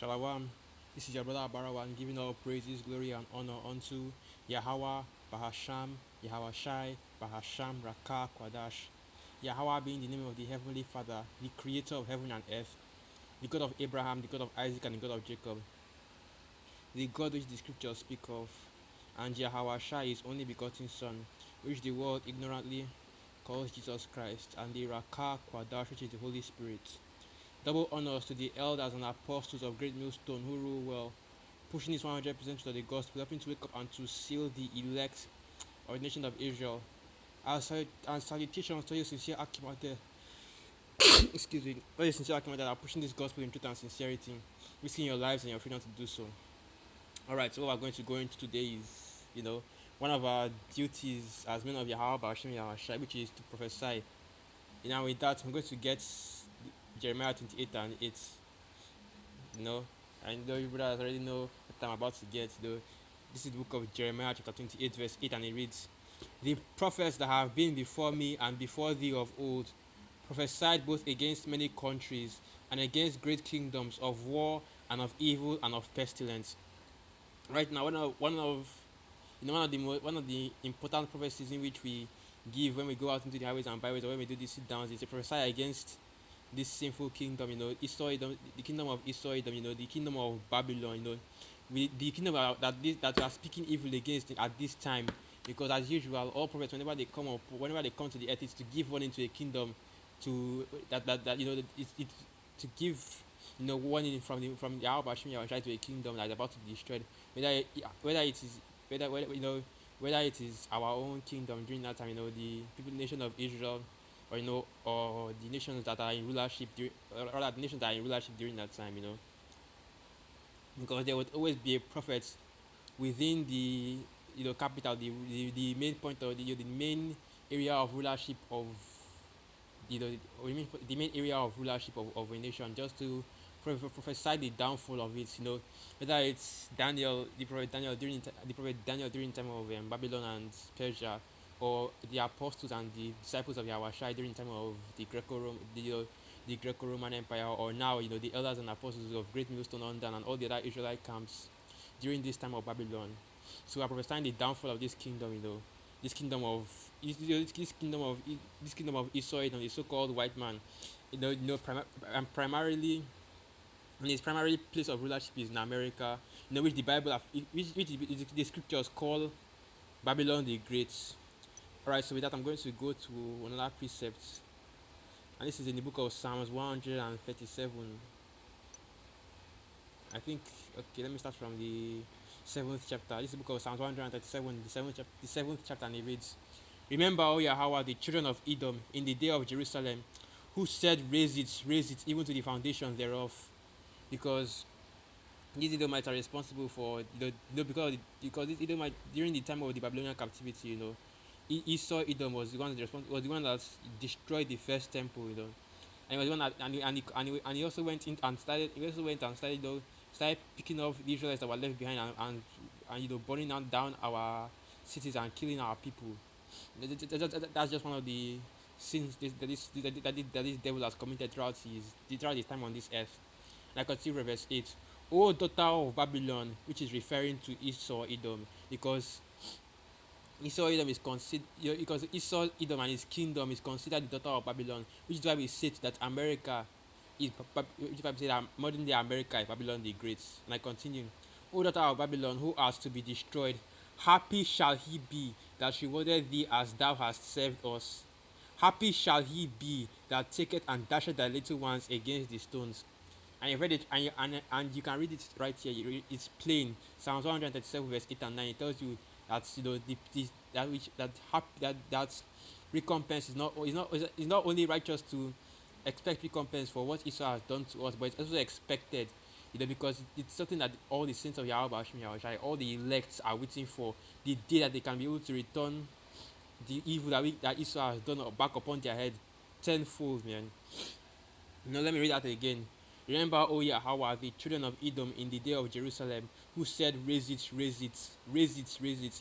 Shalawam. This is your brother Barawan giving all praises, glory, and honor unto Yahweh, Bahasham, Yahweh Shai, Bahasham, Raka, Kwadash. Yahweh being the name of the Heavenly Father, the creator of heaven and earth, the God of Abraham, the God of Isaac, and the God of Jacob, the God which the scriptures speak of. And Yahweh Shai is only begotten Son, which the world ignorantly calls Jesus Christ, and the Raka, Kwadash, which is the Holy Spirit. Double honors to the elders and apostles of Great Millstone who rule well, pushing this 100% to the gospel, helping to wake up and to seal the elect of the nation of Israel. And salutations to you, sincere Akimate. Excuse me. All you sincere Akimate that are pushing this gospel in truth and sincerity, risking your lives and your freedom to do so. Alright, so what we're going to go into today is, one of our duties as men of Yahweh Bashim Yahweh, which is to prophesy. With that, I'm going to get Jeremiah 28 and 8. You know, I know you brothers already know what I'm about to get. This is the book of Jeremiah, chapter 28, verse 8, and it reads, "The prophets that have been before me and before thee of old prophesied both against many countries and against great kingdoms of war and of evil and of pestilence." Right now, one of the important prophecies in which we give when we go out into the highways and byways, or when we do these sit downs, is to prophesy against this sinful kingdom, Esau, the kingdom of Esau, the kingdom of Babylon, the kingdom that we are speaking evil against at this time. Because as usual, all prophets, whenever they come to the earth, it's to give warning to a kingdom, to that it's to give warning from the Al Bashim Yahushua to a kingdom that's about to be destroyed. Whether it is whether it is our own kingdom during that time, the people nation of Israel, or the nations that are in rulership the nations that are in rulership during that time, because there would always be a prophet within the capital, the main point of the main area of rulership of the main area of rulership of a nation, just to prophesy the downfall of it. Whether it's the prophet Daniel during the time of Babylon and Persia, or the apostles and the disciples of Yahushua during the time of the Greco-Roman Empire, or now the elders and apostles of Great Millstone London and all the other Israelite camps during this time of Babylon. So we are prophesying the downfall of this kingdom, this kingdom of this kingdom of Esau, the so-called white man, primarily, and his primary place of rulership is in America, which the Bible, which the scriptures call Babylon the Great. Alright, so with that, I'm going to go to another precept, and this is in the book of Psalms 137. I think, okay, let me start from the 7th chapter. This is the book of Psalms 137, the 7th chapter, and it reads, "Remember, O Yahweh, the children of Edom, in the day of Jerusalem, who said, raise it, even to the foundation thereof." Because these Edomites are responsible for, because these Edomites, during the time of the Babylonian captivity, Esau Edom was the one that destroyed the first temple, and he was the one that, and he also went in and started started picking off the Israelites that were left behind, and burning down our cities and killing our people. That's just one of the sins that this devil has committed throughout his time on this earth. And I continue verse 8. "O daughter of Babylon," which is referring to Esau Edom, because Esau Edom and his kingdom is considered the daughter of Babylon, which is why we say that America which is why we say that modern day America is Babylon the Great. And I continue. "O daughter of Babylon, who art to be destroyed, happy shall he be that rewarded thee as thou hast served us. Happy shall he be that taketh and dasheth thy little ones against the stones." And you read it, and you can read it right here. It's plain. Psalms 137 verse 8 and 9. It tells you that that recompense is not only righteous to expect recompense for what Esau has done to us, but it's also expected, because it's something that all the saints of Yahweh, all the elects are waiting for, the day that they can be able to return the evil that Esau has done back upon their head tenfold, man. Let me read that again. "Remember, O Yahweh, the children of Edom in the day of Jerusalem, who said, raise it,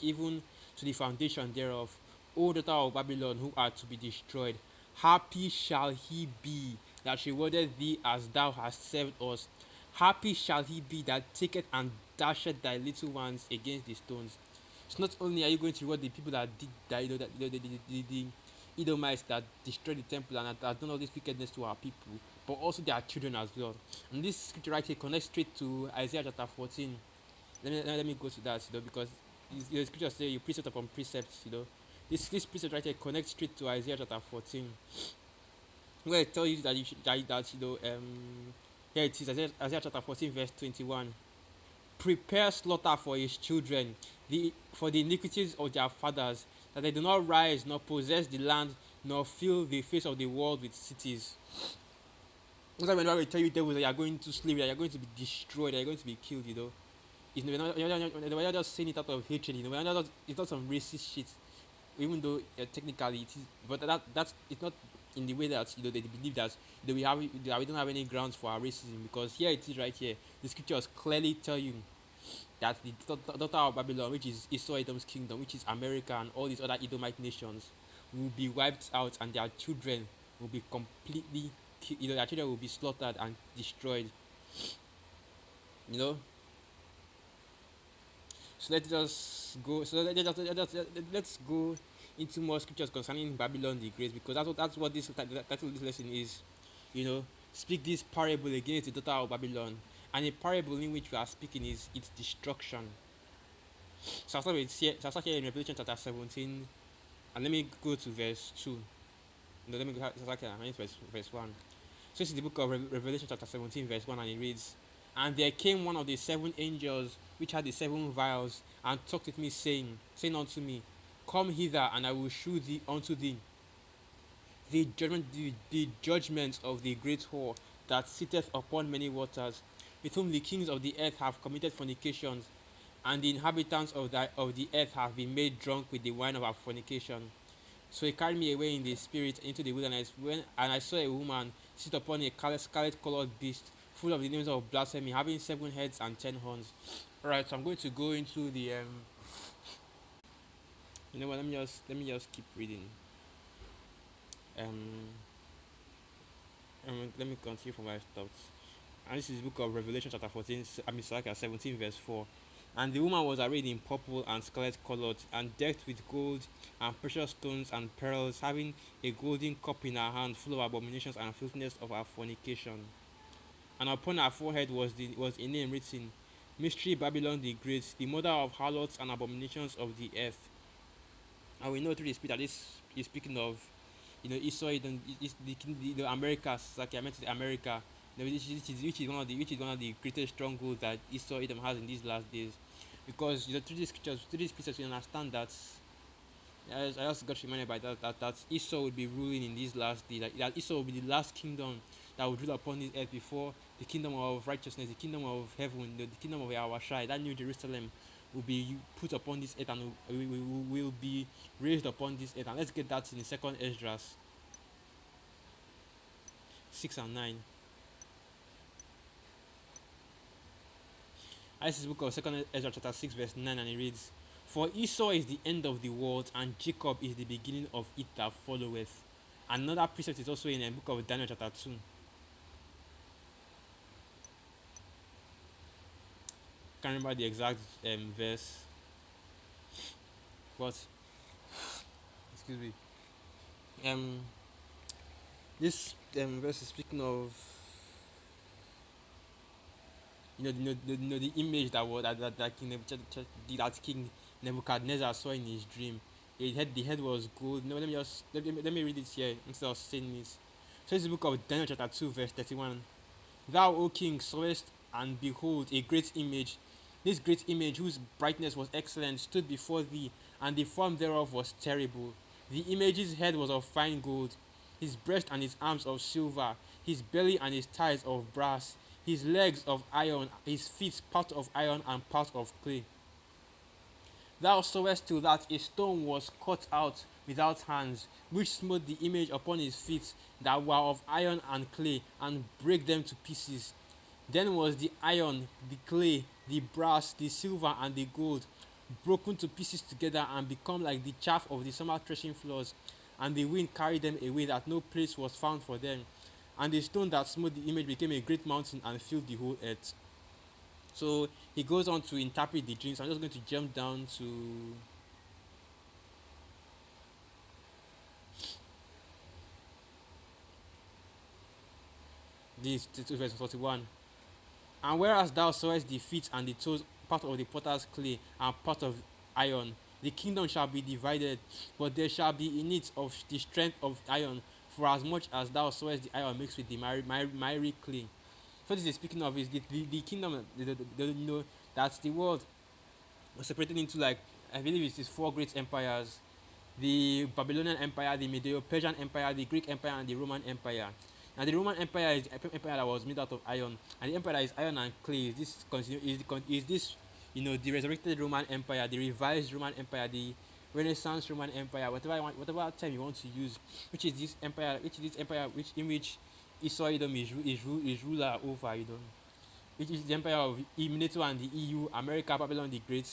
even to the foundation thereof. O daughter of Babylon, who art to be destroyed, happy shall he be that rewarded thee as thou hast served us. Happy shall he be that taketh and dasheth thy little ones against the stones. So not only are you going to reward the people that did that, that the Edomites that destroyed the temple and have done all this wickedness to our people, but also their children as well. And this scripture right here connects straight to Isaiah chapter 14. Let me go to that, because the scripture says you precept upon precepts, This precept right here connects straight to Isaiah chapter 14, where it tells you that here it is, Isaiah chapter 14 verse 21. Prepare slaughter for his children, for the iniquities of their fathers, that they do not rise nor possess the land, nor fill the face of the world with cities. That's why whenever we tell you devils that you are going to slavery, that you are going to be destroyed, that you are going to be killed, we're not just saying it out of hatred, it's not some racist shit, even though technically it is, but that's it's not in the way that they believe that we don't have any grounds for our racism, because here it is right here. The scriptures clearly tell you that the daughter of Babylon, which is Esau Edom's kingdom, which is America and all these other Edomite nations, will be wiped out, and their children will be completely, their children will be slaughtered and destroyed. You know. So let's just go. So let's go into more scriptures concerning Babylon the Great, because that's what this title of this lesson is. Speak this parable against the daughter of Babylon, and a parable in which we are speaking is its destruction. So I'll start here in Revelation chapter 17, and let me go to verse 2. No, let me go start here verse 1. So this is the book of Revelation chapter 17 verse 1, and it reads, "And there came one of the 7 angels which had the 7 vials, and talked with me, saying unto me, Come hither, and I will shew thee unto thee the judgment of the great whore that sitteth upon many waters, with whom the kings of the earth have committed fornications, and the inhabitants of the earth have been made drunk with the wine of her fornication. So he carried me away in the spirit into the wilderness, and I saw a woman sit upon a scarlet-colored beast, full of the names of blasphemy, having 7 heads and 10 horns." Alright, so I'm going to go into the you know what? Let me just keep reading. Um, Let me continue from where I stopped. And this is the book of Revelation chapter 14. 17 verse 4. "And the woman was arrayed in purple and scarlet colored, and decked with gold and precious stones and pearls, having a golden cup in her hand, full of abominations and filthiness of her fornication. And upon her forehead was a name written, Mystery Babylon the Great, the mother of harlots and abominations of the earth." And we know through the spirit that this is speaking of, Esau, the Americas, like I mentioned, America, which is one of the greatest strongholds that Esau Edom has in these last days, because through these scriptures, through these scriptures, we understand that. I also got reminded by that Esau would be ruling in these last days. That Esau will be the last kingdom that would rule upon this earth before the kingdom of righteousness, the kingdom of heaven, the kingdom of Yahushua, that new Jerusalem, will be put upon this earth, and will be raised upon this earth. And let's get that in the second Esdras 6 and 9. This is the book of second Ezra chapter 6 verse 9, and it reads, "For Esau is the end of the world, and Jacob is the beginning of it that followeth." Another precept is also in the book of Daniel chapter 2. Can't remember the exact verse, but excuse me. This verse is speaking of the image that King Nebuchadnezzar saw in his dream. The head was gold. No, let me read it here instead of saying this. So this is the book of Daniel chapter 2 verse 31. "Thou, O king, sawest, and behold, a great image. This great image, whose brightness was excellent, stood before thee, and the form thereof was terrible. The image's head was of fine gold, his breast and his arms of silver, his belly and his thighs of brass, his legs of iron, his feet part of iron and part of clay. Thou sawest till that a stone was cut out without hands, which smote the image upon his feet that were of iron and clay, and brake them to pieces. Then was the iron, the clay, the brass, the silver, and the gold broken to pieces together, and become like the chaff of the summer threshing floors, and the wind carried them away, that no place was found for them. And the stone that smote the image became a great mountain and filled the whole earth. So he goes on to interpret the dreams. I'm just going to jump down to this to verse 41. And whereas thou sawest the feet and the toes, part of the potter's clay and part of iron, the kingdom shall be divided, but there shall be in it of the strength of iron, for as much as thou sawest the iron mixed with the miry clay. So this is speaking of is the kingdom, you know, that the world was separated into, like, I believe it is four great empires: the Babylonian Empire, the Medo-Persian Empire, the Greek Empire, and the Roman Empire. Now, the Roman Empire is the empire that was made out of iron, and the empire that is iron and clay is this is this, you know, the resurrected Roman Empire, the revised Roman Empire, the Renaissance Roman Empire, whatever term you want to use, which is this empire which in which Esau Edom is ruler over, you know, which is the empire of NATO and the EU, America, Babylon the Great,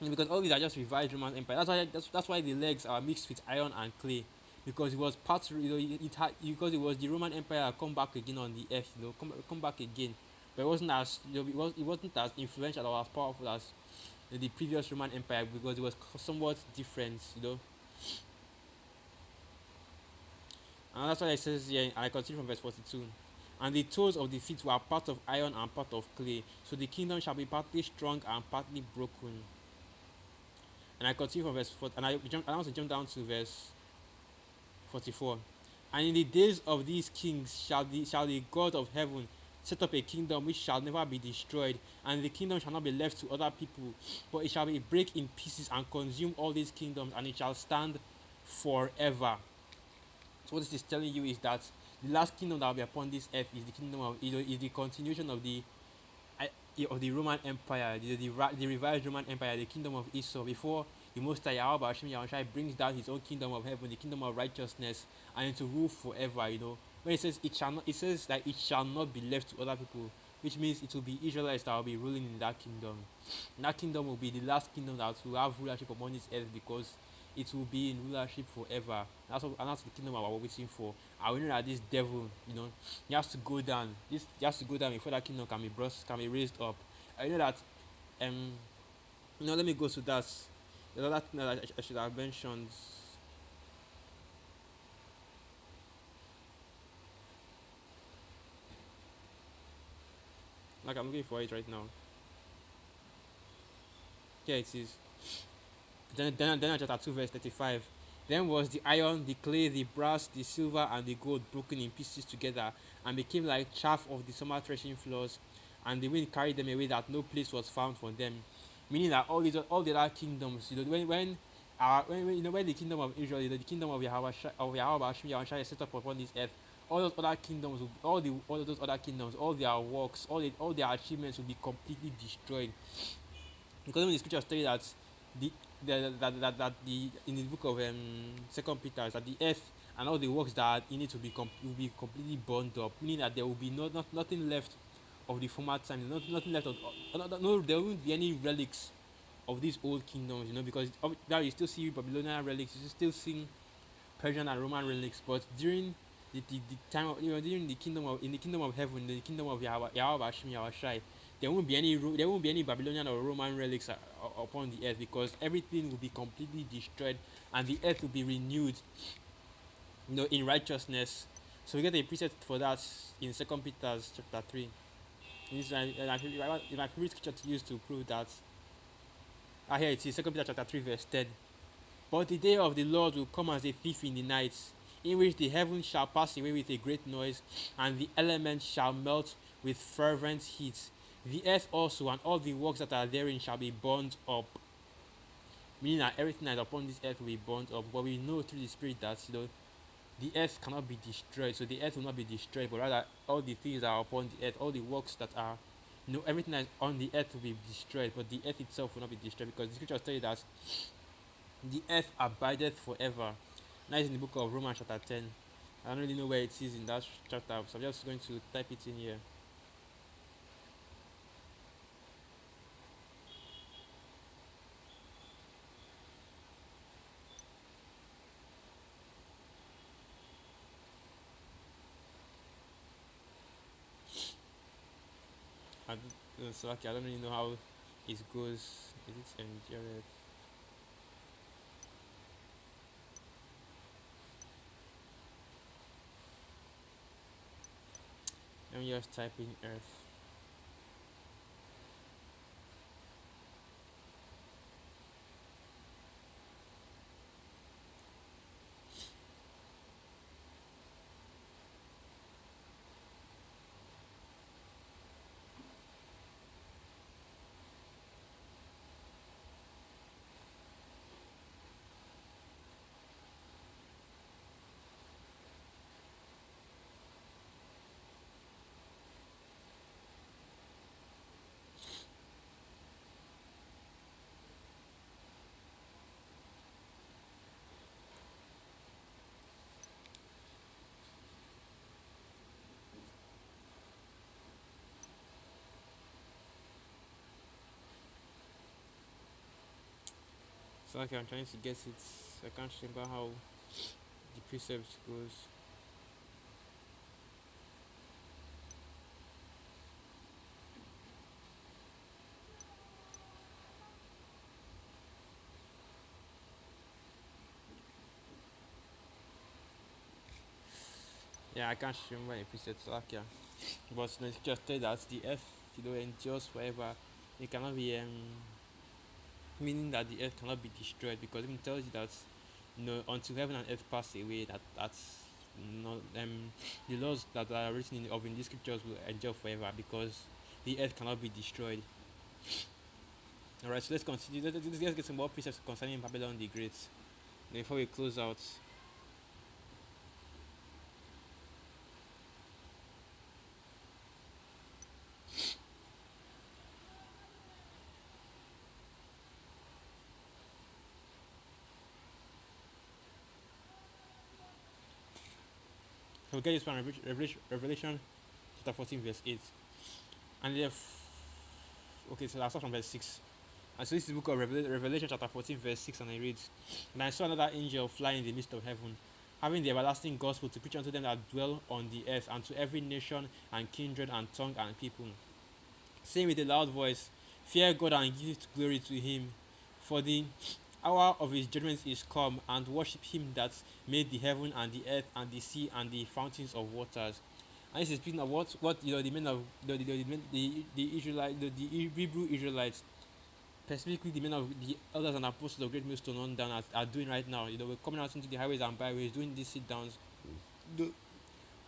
because all these are just revised Roman Empire. That's why the legs are mixed with iron and clay, because it was part, you know, it had, because it was the Roman Empire that come back again on the earth, you know, come back again, but it wasn't as, you know, it wasn't as influential or as powerful as the previous Roman Empire, because it was somewhat different, you know. And that's why it says here, and I continue from verse 42. And the toes of the feet were part of iron and part of clay, so the kingdom shall be partly strong and partly broken. And I continue from verse 4, and I want to jump down to verse 44. And in the days of these kings shall the God of heaven set up a kingdom which shall never be destroyed, and the kingdom shall not be left to other people, but it shall be break in pieces and consume all these kingdoms, and it shall stand forever. So what this is telling you is that the last kingdom that will be upon this earth is the kingdom of, is the continuation of the Roman Empire, the revised Roman Empire, the kingdom of Esau, before the Most High Yahweh Hashem Yahushai brings down his own kingdom of heaven, the kingdom of righteousness, and to rule forever. You know, when it says it says that it shall not be left to other people, which means it will be Israelites that will be ruling in that kingdom. And that kingdom will be the last kingdom that will have rulership upon this earth, because it will be in rulership forever. And that's the kingdom that we're waiting for. And we know that this devil, you know, he has to go down. He has to go down before that kingdom can be raised up. I know that, um let me go to that. The other thing that I should have mentioned. Like, I'm looking for it right now. Here it is. Then chapter 2 verse 35. Then was the iron, the clay, the brass, the silver, and the gold broken in pieces together, and became like chaff of the summer threshing floors, and the wind carried them away, that no place was found for them. Meaning that all the other kingdoms, you know, when the kingdom of Israel, you know, the kingdom of Yahweh Hashem Yahushua is set up upon this earth, all those other kingdoms, all of those other kingdoms, all their works, all their achievements will be completely destroyed. Because when the scriptures tell you that the that the in the book of Second Peter, that the earth and all the works that are in it will be completely burned up, meaning that there will be nothing left of the former time, nothing left of, no, there won't be any relics of these old kingdoms, you know, because now you still see Babylonian relics, you still see Persian and Roman relics, but during the time of, you know, during the kingdom of, in the kingdom of heaven, the kingdom of Yahweh Hashem Yahushai, there won't be any Babylonian or Roman relics upon the earth, because everything will be completely destroyed, and the earth will be renewed, you know, in righteousness. So we get a precept for that in Second Peter chapter 3. This is my favorite scripture to use to prove that. Here it is, Second Peter chapter 3 verse 10. But the day of the Lord will come as a thief in the night, in which the heavens shall pass away with a great noise, and the elements shall melt with fervent heat. The earth also and all the works that are therein shall be burned up. Meaning that everything that is upon this earth will be burned up. But we know through the Spirit that, you know, the earth cannot be destroyed. So the earth will not be destroyed, but rather all the things that are upon the earth, all the works that are, you know, everything that is on the earth will be destroyed, but the earth itself will not be destroyed, because the scriptures tell you that the earth abideth forever. That is in the book of Romans chapter 10. I don't really know where it is in that chapter, so I'm just going to type it in here. I don't, so okay, I don't really know how it goes. Is it endured? Let me just type in Earth. So okay, I'm trying to guess it. I can't remember how the precept goes. Yeah, I can't remember the precept. So okay, but no, it's just tell that the earth, endures forever. It cannot be meaning that the earth cannot be destroyed, because it tells you that until heaven and earth pass away, that's not the laws that are written in the scriptures will endure forever, because the earth cannot be destroyed. All right, so let's continue. Let's get some more precepts concerning Babylon the Great before we close out. So we get this from Revelation chapter 14 verse 8. And if okay, so I'll start from verse 6. And so this is the book of Revelation chapter 14 verse 6, and it reads, "And I saw another angel fly in the midst of heaven, having the everlasting gospel to preach unto them that dwell on the earth, and to every nation and kindred and tongue and people, saying with a loud voice, Fear God and give glory to him, for the hour of his judgment is come, and worship him that made the heaven and the earth and the sea and the fountains of waters." And this is speaking of what the men of the Israelite the Hebrew Israelites, specifically the men of the elders and apostles of Great Millstone on down are doing right now. We're coming out into the highways and byways, doing these sit downs.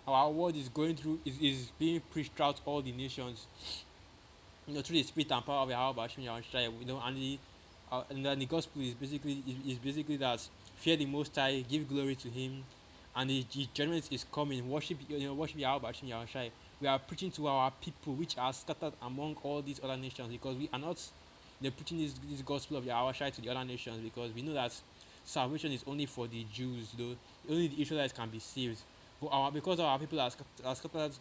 Our word is going through is being preached throughout all the nations. Through the spirit and power of Yahweh Hashem Yahushua, and then the gospel is basically that fear the Most High, give glory to Him, and His judgment is coming. Worship Yahweh Hashem Yahushua. We are preaching to our people which are scattered among all these other nations, because we are not preaching this gospel of Yahweh to the other nations, because we know that salvation is only for the Jews. Only the Israelites can be saved. But because our people are scattered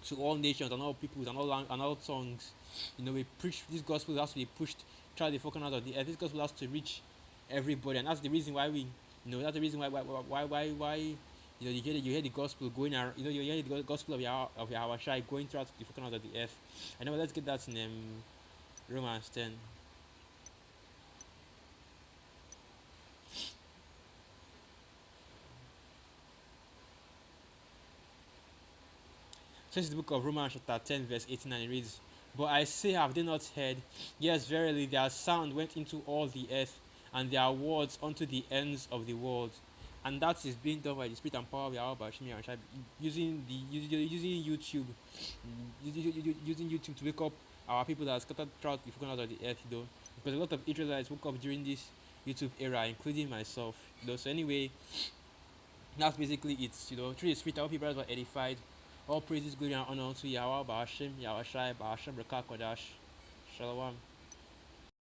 to all nations and all peoples and all tongues. We preach this gospel has to be pushed throughout the four corners of the earth. This gospel has to reach everybody, and that's the reason why that's the reason why you hear the gospel going around. You hear the gospel of Yahweh Shai going throughout the four corners of the earth. I know. Let's get that in Romans 10. So this is the book of Romans chapter 10 verse 18, and it reads, "But I say, have they not heard? Yes, verily, their sound went into all the earth, and their words unto the ends of the world." And that is being done by the spirit and power of Yahweh Bashim and using YouTube, using YouTube to wake up our people that are scattered throughout the corners of the earth, because a lot of Israelites woke up during this YouTube era, including myself, So anyway, that's basically it. Through the spirit, our people were edified. All praises, glory, and honor unto Yahweh, Ba'ashem, Yahweh Shai, Ba'ashem, Rekah, Kodash. Shalom.